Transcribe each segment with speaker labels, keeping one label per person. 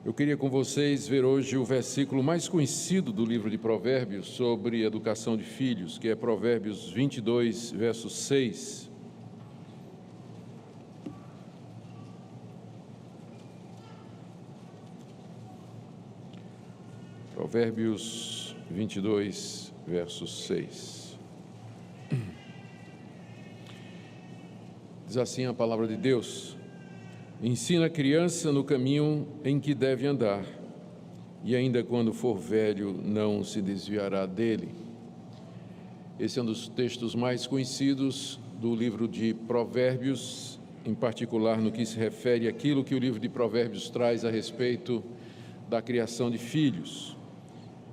Speaker 1: Eu queria com vocês ver hoje o versículo mais conhecido do livro de Provérbios sobre educação de filhos, que é Provérbios 22, verso 6. Provérbios 22, verso 6. Diz assim a palavra de Deus: ensina a criança no caminho em que deve andar, e ainda quando for velho não se desviará dele. Esse é um dos textos mais conhecidos do livro de Provérbios, em particular no que se refere àquilo que o livro de Provérbios traz a respeito da criação de filhos.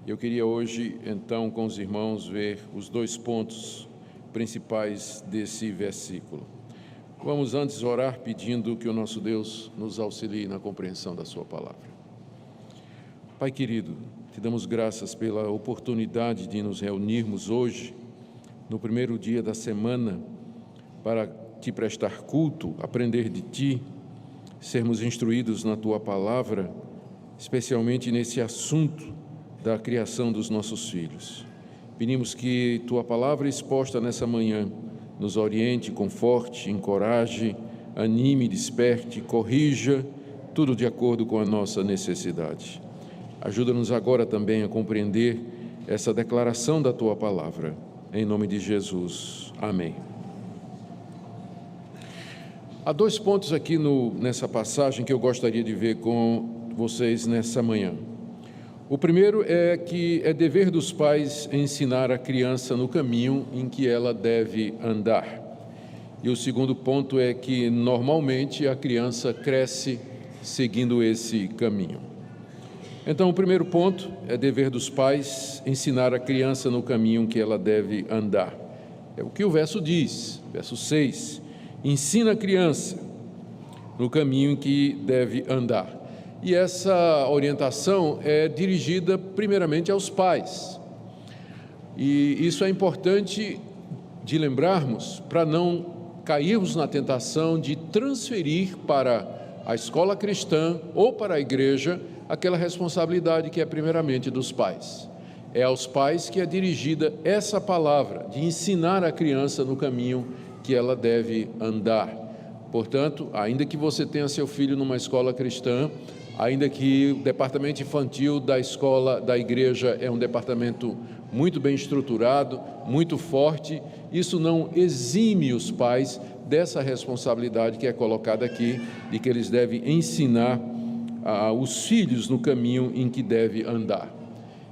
Speaker 1: Eu queria hoje, então, com os irmãos, ver os dois pontos principais desse versículo. Vamos antes orar pedindo que o nosso Deus nos auxilie na compreensão da sua palavra. Pai querido, te damos graças pela oportunidade de nos reunirmos hoje, no primeiro dia da semana, para te prestar culto, aprender de ti, sermos instruídos na tua palavra, especialmente nesse assunto da criação dos nossos filhos. Pedimos que tua palavra exposta nessa manhã nos oriente, conforte, encoraje, anime, desperte, corrija, tudo de acordo com a nossa necessidade. Ajuda-nos agora também a compreender essa declaração da tua palavra. Em nome de Jesus. Amém. Há dois pontos aqui nessa passagem que eu gostaria de ver com vocês nessa manhã. O primeiro é que é dever dos pais ensinar a criança no caminho em que ela deve andar. E o segundo ponto é que, normalmente, a criança cresce seguindo esse caminho. Então, o primeiro ponto é dever dos pais ensinar a criança no caminho que ela deve andar. É o que o verso diz, verso 6. Ensina a criança no caminho em que deve andar. E essa orientação é dirigida primeiramente aos pais. E isso é importante de lembrarmos para não cairmos na tentação de transferir para a escola cristã ou para a igreja aquela responsabilidade que é primeiramente dos pais. É aos pais que é dirigida essa palavra de ensinar a criança no caminho que ela deve andar. Portanto, ainda que você tenha seu filho numa escola cristã, ainda que o departamento infantil da escola, da igreja, é um departamento muito bem estruturado, muito forte, isso não exime os pais dessa responsabilidade que é colocada aqui, de que eles devem ensinar os filhos no caminho em que deve andar.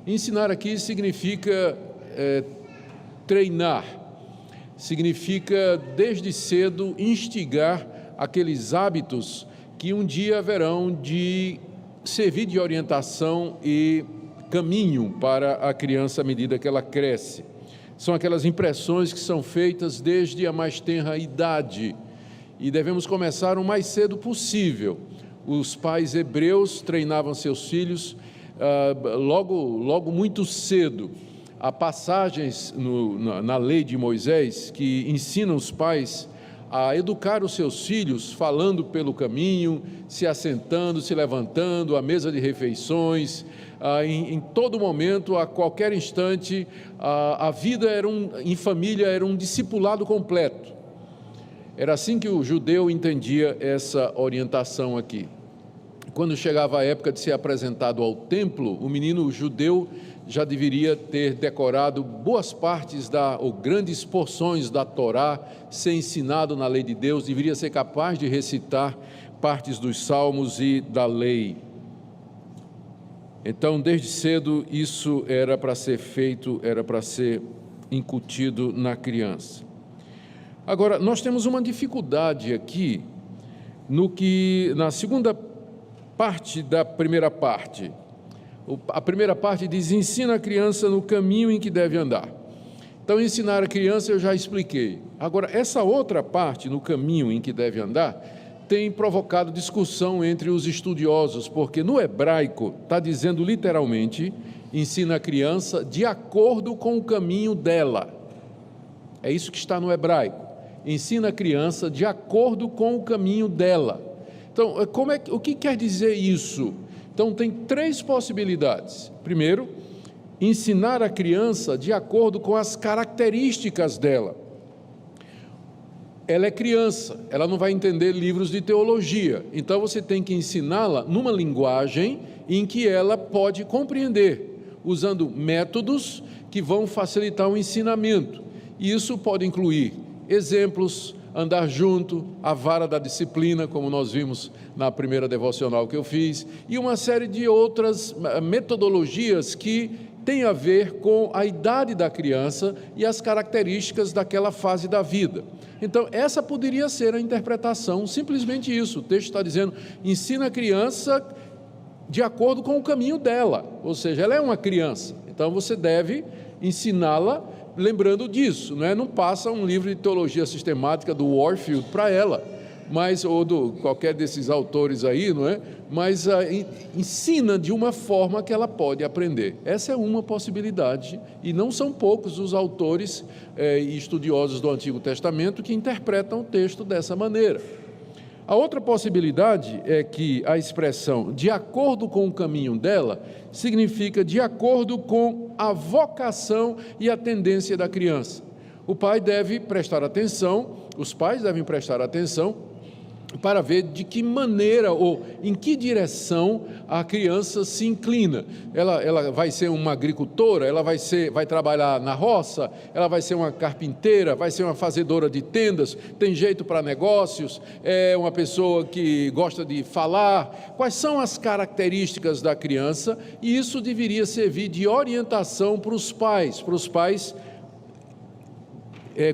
Speaker 1: Ensinar aqui significa treinar, significa desde cedo instigar aqueles hábitos que um dia haverão de servir de orientação e caminho para a criança à medida que ela cresce. São aquelas impressões que são feitas desde a mais tenra idade e devemos começar o mais cedo possível. Os pais hebreus treinavam seus filhos logo muito cedo. Há passagens na lei de Moisés que ensinam os pais a educar os seus filhos, falando pelo caminho, se assentando, se levantando, à mesa de refeições, em todo momento, a qualquer instante, a vida em família era um discipulado completo. Era assim que o judeu entendia essa orientação aqui. Quando chegava a época de ser apresentado ao templo, o menino judeu já deveria ter decorado boas partes ou grandes porções da Torá, ser ensinado na lei de Deus, deveria ser capaz de recitar partes dos salmos e da lei. Então, desde cedo, isso era para ser feito, era para ser incutido na criança. Agora, nós temos uma dificuldade aqui, na segunda parte da primeira parte. A primeira parte diz: ensina a criança no caminho em que deve andar. Então, ensinar a criança eu já expliquei. Agora, essa outra parte, no caminho em que deve andar, tem provocado discussão entre os estudiosos, porque no hebraico está dizendo literalmente: ensina a criança de acordo com o caminho dela. É isso que está no hebraico. Ensina a criança de acordo com o caminho dela. Então, o que quer dizer isso? Então, tem 3 possibilidades. Primeiro, ensinar a criança de acordo com as características dela. Ela é criança, ela não vai entender livros de teologia, então você tem que ensiná-la numa linguagem em que ela pode compreender, usando métodos que vão facilitar o ensinamento. E isso pode incluir exemplos, andar junto, a vara da disciplina, como nós vimos na primeira devocional que eu fiz, e uma série de outras metodologias que têm a ver com a idade da criança e as características daquela fase da vida. Então, essa poderia ser a interpretação, simplesmente isso. O texto está dizendo, ensina a criança de acordo com o caminho dela, ou seja, ela é uma criança, então você deve ensiná-la lembrando disso, não é? Não passa um livro de teologia sistemática do Warfield para ela, mas, ou do qualquer desses autores aí, não é? Mas ensina de uma forma que ela pode aprender. Essa é uma possibilidade, e não são poucos os autores e estudiosos do Antigo Testamento que interpretam o texto dessa maneira. A outra possibilidade é que a expressão de acordo com o caminho dela significa de acordo com a vocação e a tendência da criança. O pai deve prestar atenção, os pais devem prestar atenção para ver de que maneira ou em que direção a criança se inclina. Ela vai ser uma agricultora, ela vai trabalhar na roça, ela vai ser uma carpinteira, vai ser uma fazedora de tendas, tem jeito para negócios, é uma pessoa que gosta de falar. Quais são as características da criança? E isso deveria servir de orientação para os pais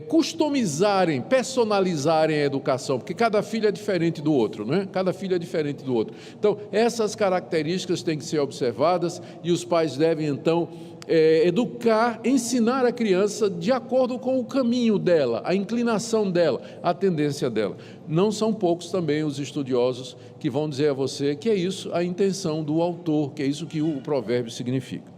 Speaker 1: customizarem, personalizarem a educação, porque cada filho é diferente do outro, não é? Cada filho é diferente do outro. Então, essas características têm que ser observadas e os pais devem, então, educar, ensinar a criança de acordo com o caminho dela, a inclinação dela, a tendência dela. Não são poucos também os estudiosos que vão dizer a você que é isso a intenção do autor, que é isso que o provérbio significa.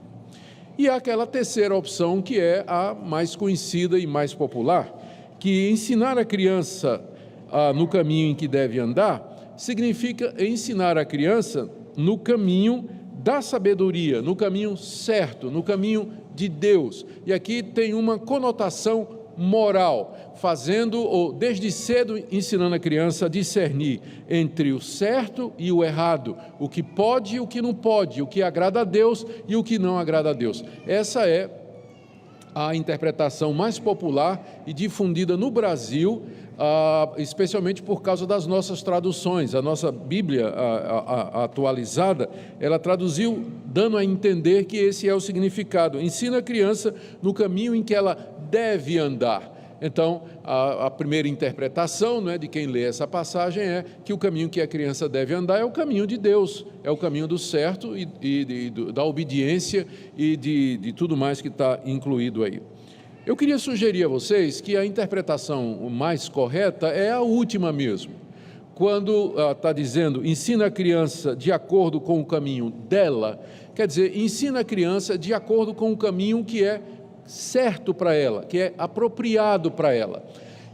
Speaker 1: E há aquela terceira opção, que é a mais conhecida e mais popular, que ensinar a criança no caminho em que deve andar, significa ensinar a criança no caminho da sabedoria, no caminho certo, no caminho de Deus. E aqui tem uma conotação moral, fazendo ou desde cedo ensinando a criança a discernir entre o certo e o errado, o que pode e o que não pode, o que agrada a Deus e o que não agrada a Deus. Essa é a interpretação mais popular e difundida no Brasil, especialmente por causa das nossas traduções. A nossa Bíblia atualizada, ela traduziu dando a entender que esse é o significado. Ensina a criança no caminho em que ela deve andar. Então, a primeira interpretação, não é, de quem lê essa passagem é que o caminho que a criança deve andar é o caminho de Deus, é o caminho do certo e da obediência e de tudo mais que está incluído aí. Eu queria sugerir a vocês que a interpretação mais correta é a última mesmo. Quando está dizendo, ensina a criança de acordo com o caminho dela, quer dizer, ensina a criança de acordo com o caminho que é certo para ela, que é apropriado para ela.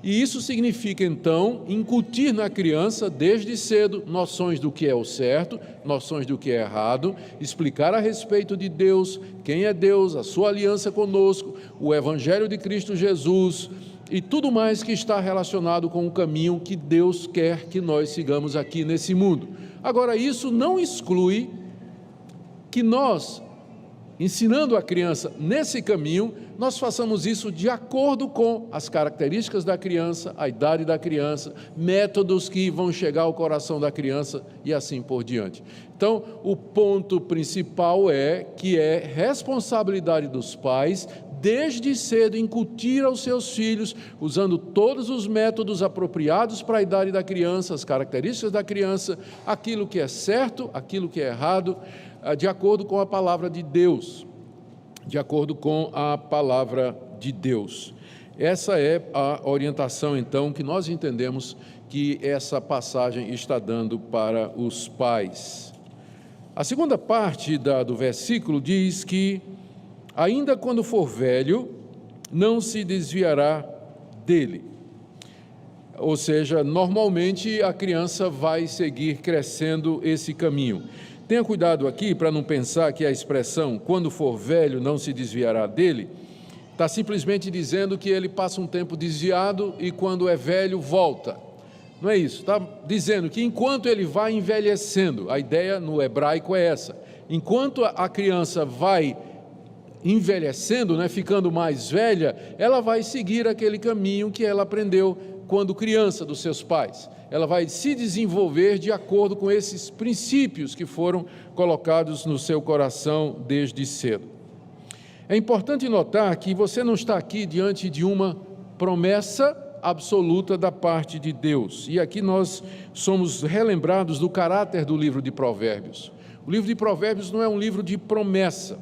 Speaker 1: E isso significa, então, incutir na criança, desde cedo, noções do que é o certo, noções do que é errado, explicar a respeito de Deus, quem é Deus, a sua aliança conosco, o Evangelho de Cristo Jesus e tudo mais que está relacionado com o caminho que Deus quer que nós sigamos aqui nesse mundo. Agora, isso não exclui que nós, ensinando a criança nesse caminho, nós façamos isso de acordo com as características da criança, a idade da criança, métodos que vão chegar ao coração da criança e assim por diante. Então, o ponto principal é que é responsabilidade dos pais, desde cedo, incutir aos seus filhos, usando todos os métodos apropriados para a idade da criança, as características da criança, aquilo que é certo, aquilo que é errado, de acordo com a palavra de Deus, de acordo com a palavra de Deus. Essa é a orientação, então, que nós entendemos que essa passagem está dando para os pais. A segunda parte do versículo diz que, ainda quando for velho, não se desviará dele. Ou seja, normalmente a criança vai seguir crescendo esse caminho. Tenha cuidado aqui para não pensar que a expressão "quando for velho não se desviará dele" está simplesmente dizendo que ele passa um tempo desviado e quando é velho volta. Não é isso, está dizendo que enquanto ele vai envelhecendo, a ideia no hebraico é essa, enquanto a criança vai envelhecendo, né, ficando mais velha, ela vai seguir aquele caminho que ela aprendeu quando criança dos seus pais. Ela vai se desenvolver de acordo com esses princípios que foram colocados no seu coração desde cedo. É importante notar que você não está aqui diante de uma promessa absoluta da parte de Deus. E aqui nós somos relembrados do caráter do livro de Provérbios. O livro de Provérbios não é um livro de promessa.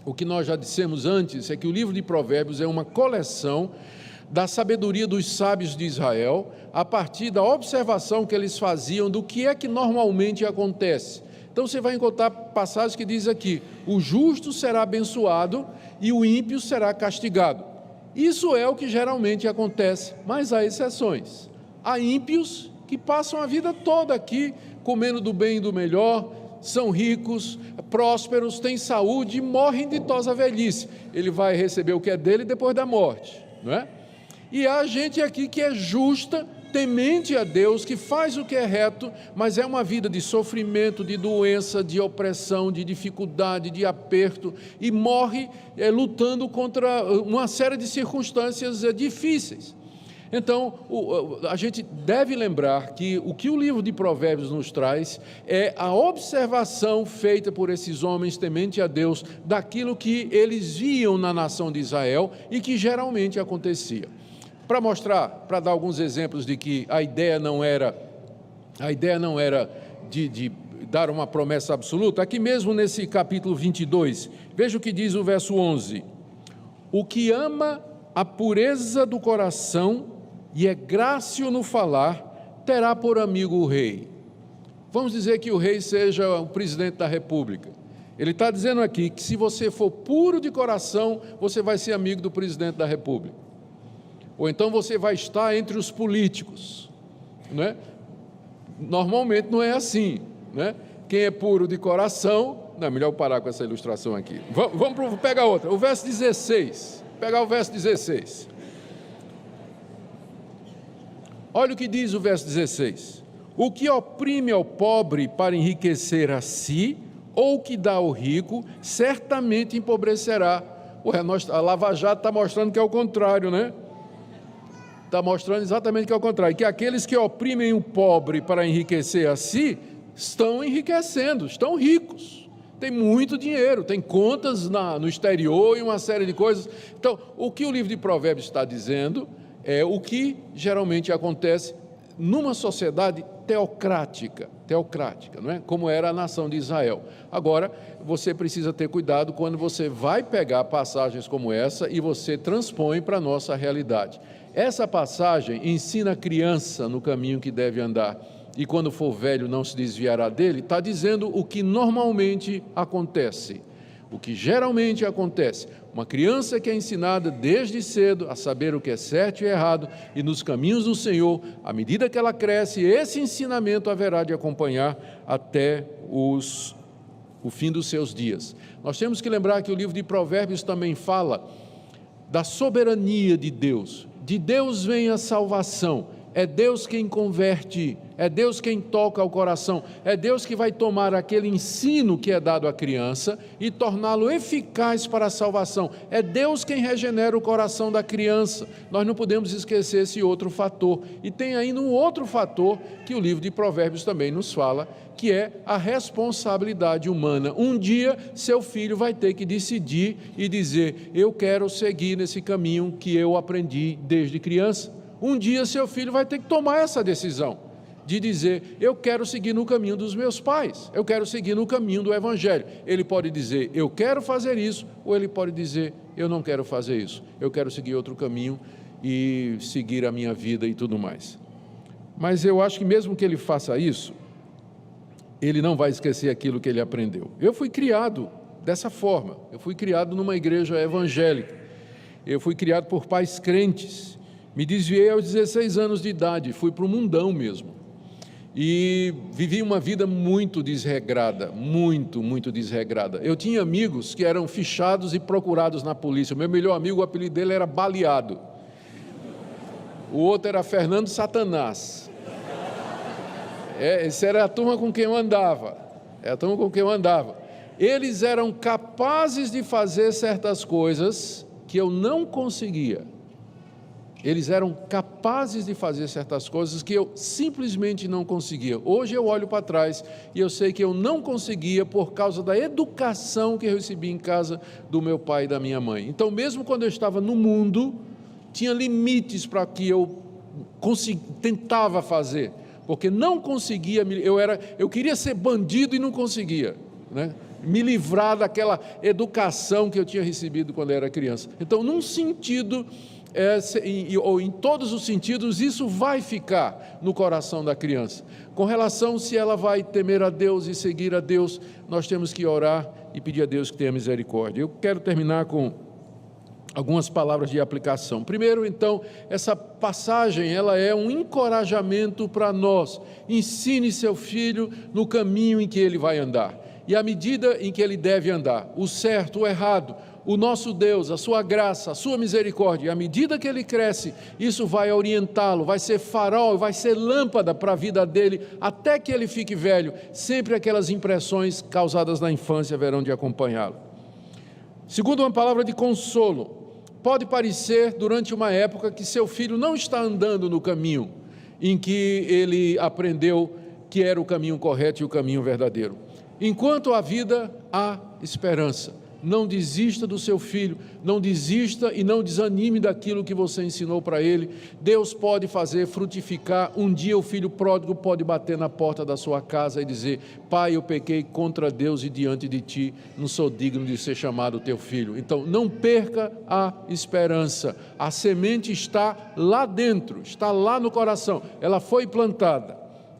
Speaker 1: O que nós já dissemos antes é que o livro de Provérbios é uma coleção da sabedoria dos sábios de Israel, a partir da observação que eles faziam do que é que normalmente acontece. Então você vai encontrar passagens que diz aqui: o justo será abençoado e o ímpio será castigado. Isso é o que geralmente acontece, mas há exceções. Há ímpios que passam a vida toda aqui, comendo do bem e do melhor, são ricos, prósperos, têm saúde e morrem de ditosa velhice. Ele vai receber o que é dele depois da morte, não é? E há gente aqui que é justa, temente a Deus, que faz o que é reto, mas é uma vida de sofrimento, de doença, de opressão, de dificuldade, de aperto, e morre lutando contra uma série de circunstâncias difíceis. Então, a gente deve lembrar que o livro de Provérbios nos traz é a observação feita por esses homens temente a Deus daquilo que eles viam na nação de Israel e que geralmente acontecia. Para dar alguns exemplos de que a ideia não era de dar uma promessa absoluta, aqui mesmo nesse capítulo 22, veja o que diz o verso 11: o que ama a pureza do coração e é grácil no falar, terá por amigo o rei. Vamos dizer que o rei seja o presidente da república. Ele está dizendo aqui que se você for puro de coração, você vai ser amigo do presidente da república. Ou então você vai estar entre os políticos, né? Normalmente não é assim, né? Quem é puro de coração... Não, é melhor eu parar com essa ilustração aqui. Vamos pegar outra, o verso 16. Pegar o verso 16. Olha o que diz o verso 16: o que oprime ao pobre para enriquecer a si, ou o que dá ao rico, certamente empobrecerá. A Lava Jato está mostrando que é o contrário, né? Está mostrando exatamente que é o contrário, que aqueles que oprimem o pobre para enriquecer a si, estão enriquecendo, estão ricos, tem muito dinheiro, tem contas no exterior e uma série de coisas. Então, o que o livro de Provérbios está dizendo é o que geralmente acontece numa sociedade teocrática, não é? Como era a nação de Israel. Agora, você precisa ter cuidado quando você vai pegar passagens como essa e você transpõe para a nossa realidade. Essa passagem ensina a criança no caminho que deve andar, e quando for velho não se desviará dele, está dizendo o que normalmente acontece, o que geralmente acontece. Uma criança que é ensinada desde cedo a saber o que é certo e errado, e nos caminhos do Senhor, à medida que ela cresce, esse ensinamento haverá de acompanhar até o fim dos seus dias. Nós temos que lembrar que o livro de Provérbios também fala da soberania de Deus. De Deus vem a salvação, é Deus quem converte, é Deus quem toca o coração, é Deus que vai tomar aquele ensino que é dado à criança e torná-lo eficaz para a salvação. É Deus quem regenera o coração da criança. Nós não podemos esquecer esse outro fator. E tem ainda um outro fator que o livro de Provérbios também nos fala, que é a responsabilidade humana. Um dia, seu filho vai ter que decidir e dizer: eu quero seguir nesse caminho que eu aprendi desde criança. Um dia, seu filho vai ter que tomar essa decisão, de dizer: eu quero seguir no caminho dos meus pais, eu quero seguir no caminho do Evangelho. Ele pode dizer: eu quero fazer isso, ou ele pode dizer: eu não quero fazer isso, eu quero seguir outro caminho e seguir a minha vida e tudo mais. Mas eu acho que mesmo que ele faça isso, ele não vai esquecer aquilo que ele aprendeu. Eu fui criado dessa forma, eu fui criado numa igreja evangélica, eu fui criado por pais crentes, me desviei aos 16 anos de idade, fui para o mundão mesmo. e vivi uma vida muito desregrada, muito desregrada. Eu tinha amigos que eram fichados e procurados na polícia. O meu melhor amigo, o apelido dele era Baleado. O outro era Fernando Satanás. Essa era a turma com quem eu andava. Eles eram capazes de fazer certas coisas que eu não conseguia. Eles eram capazes de fazer certas coisas que eu simplesmente não conseguia. Hoje eu olho para trás e eu sei que eu não conseguia por causa da educação que eu recebi em casa do meu pai e da minha mãe. Então, mesmo quando eu estava no mundo, tinha limites para que eu tentava fazer, porque não conseguia. Eu queria ser bandido e não conseguia, né? Me livrar daquela educação que eu tinha recebido quando eu era criança. Então, num sentido, ou em todos os sentidos, isso vai ficar no coração da criança. Com relação se ela vai temer a Deus e seguir a Deus, nós temos que orar e pedir a Deus que tenha misericórdia. Eu quero terminar com algumas palavras de aplicação. Primeiro, então, essa passagem, ela é um encorajamento para nós. Ensine seu filho no caminho em que ele vai andar. E à medida em que ele deve andar, o certo, o errado, o nosso Deus, a sua graça, a sua misericórdia, e à medida que ele cresce, isso vai orientá-lo, vai ser farol, vai ser lâmpada para a vida dele, até que ele fique velho. Sempre aquelas impressões causadas na infância verão de acompanhá-lo. Segundo, uma palavra de consolo. Pode parecer, durante uma época, que seu filho não está andando no caminho em que ele aprendeu que era o caminho correto e o caminho verdadeiro. Enquanto há vida, há esperança. Não desista do seu filho, não desista e não desanime daquilo que você ensinou para ele. Deus pode fazer frutificar. Um dia o filho pródigo pode bater na porta da sua casa e dizer: pai, eu pequei contra Deus e diante de ti, não sou digno de ser chamado teu filho. Então não perca a esperança. A semente está lá dentro, está lá no coração, ela foi plantada.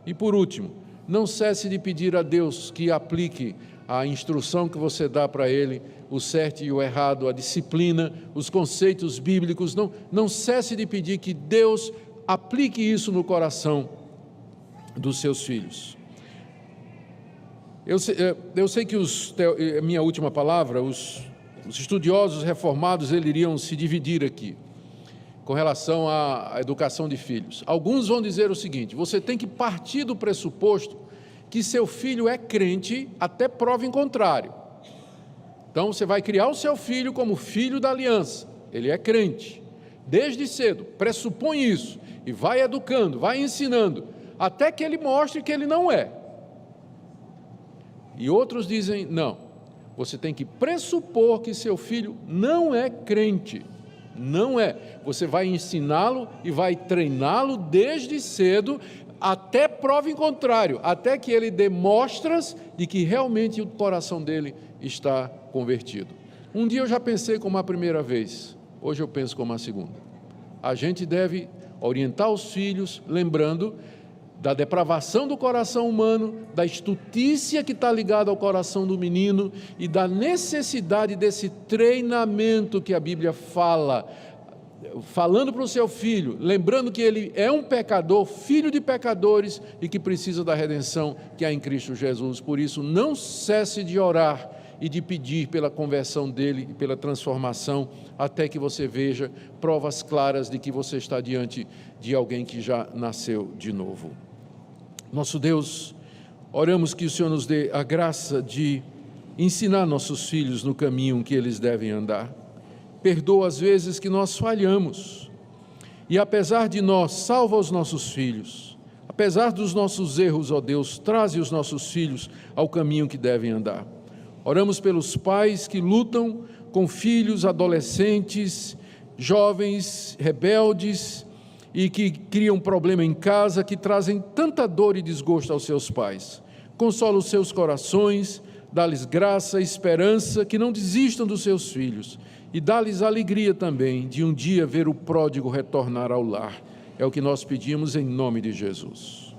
Speaker 1: E por último, não cesse de pedir a Deus que aplique a instrução que você dá para ele, o certo e o errado, a disciplina, os conceitos bíblicos. Não cesse de pedir que Deus aplique isso no coração dos seus filhos. Eu sei que minha última palavra, os estudiosos reformados, eles iriam se dividir aqui, com relação à educação de filhos. Alguns vão dizer o seguinte: você tem que partir do pressuposto que seu filho é crente até prova em contrário. Então, você vai criar o seu filho como filho da aliança. Ele é crente, desde cedo, pressupõe isso, e vai educando, vai ensinando, até que ele mostre que ele não é. E outros dizem: não, você tem que pressupor que seu filho não é crente. Não é. Você vai ensiná-lo e vai treiná-lo desde cedo, até prova em contrário, até que ele dê mostras de que realmente o coração dele está convertido. Um dia eu já pensei como a primeira vez, hoje eu penso como a segunda. A gente deve orientar os filhos, lembrando da depravação do coração humano, da estutícia que está ligada ao coração do menino e da necessidade desse treinamento que a Bíblia fala, falando para o seu filho, lembrando que ele é um pecador, filho de pecadores e que precisa da redenção que há em Cristo Jesus. Por isso, não cesse de orar e de pedir pela conversão dele e pela transformação, até que você veja provas claras de que você está diante de alguém que já nasceu de novo. Nosso Deus, oramos que o Senhor nos dê a graça de ensinar nossos filhos no caminho que eles devem andar. Perdoa as vezes que nós falhamos, e apesar de nós, salva os nossos filhos. Apesar dos nossos erros, ó Deus, traze os nossos filhos ao caminho que devem andar. Oramos pelos pais que lutam com filhos, adolescentes, jovens, rebeldes, e que criam problema em casa, que trazem tanta dor e desgosto aos seus pais. Consola os seus corações, dá-lhes graça e esperança, que não desistam dos seus filhos, e dá-lhes alegria também de um dia ver o pródigo retornar ao lar. É o que nós pedimos em nome de Jesus.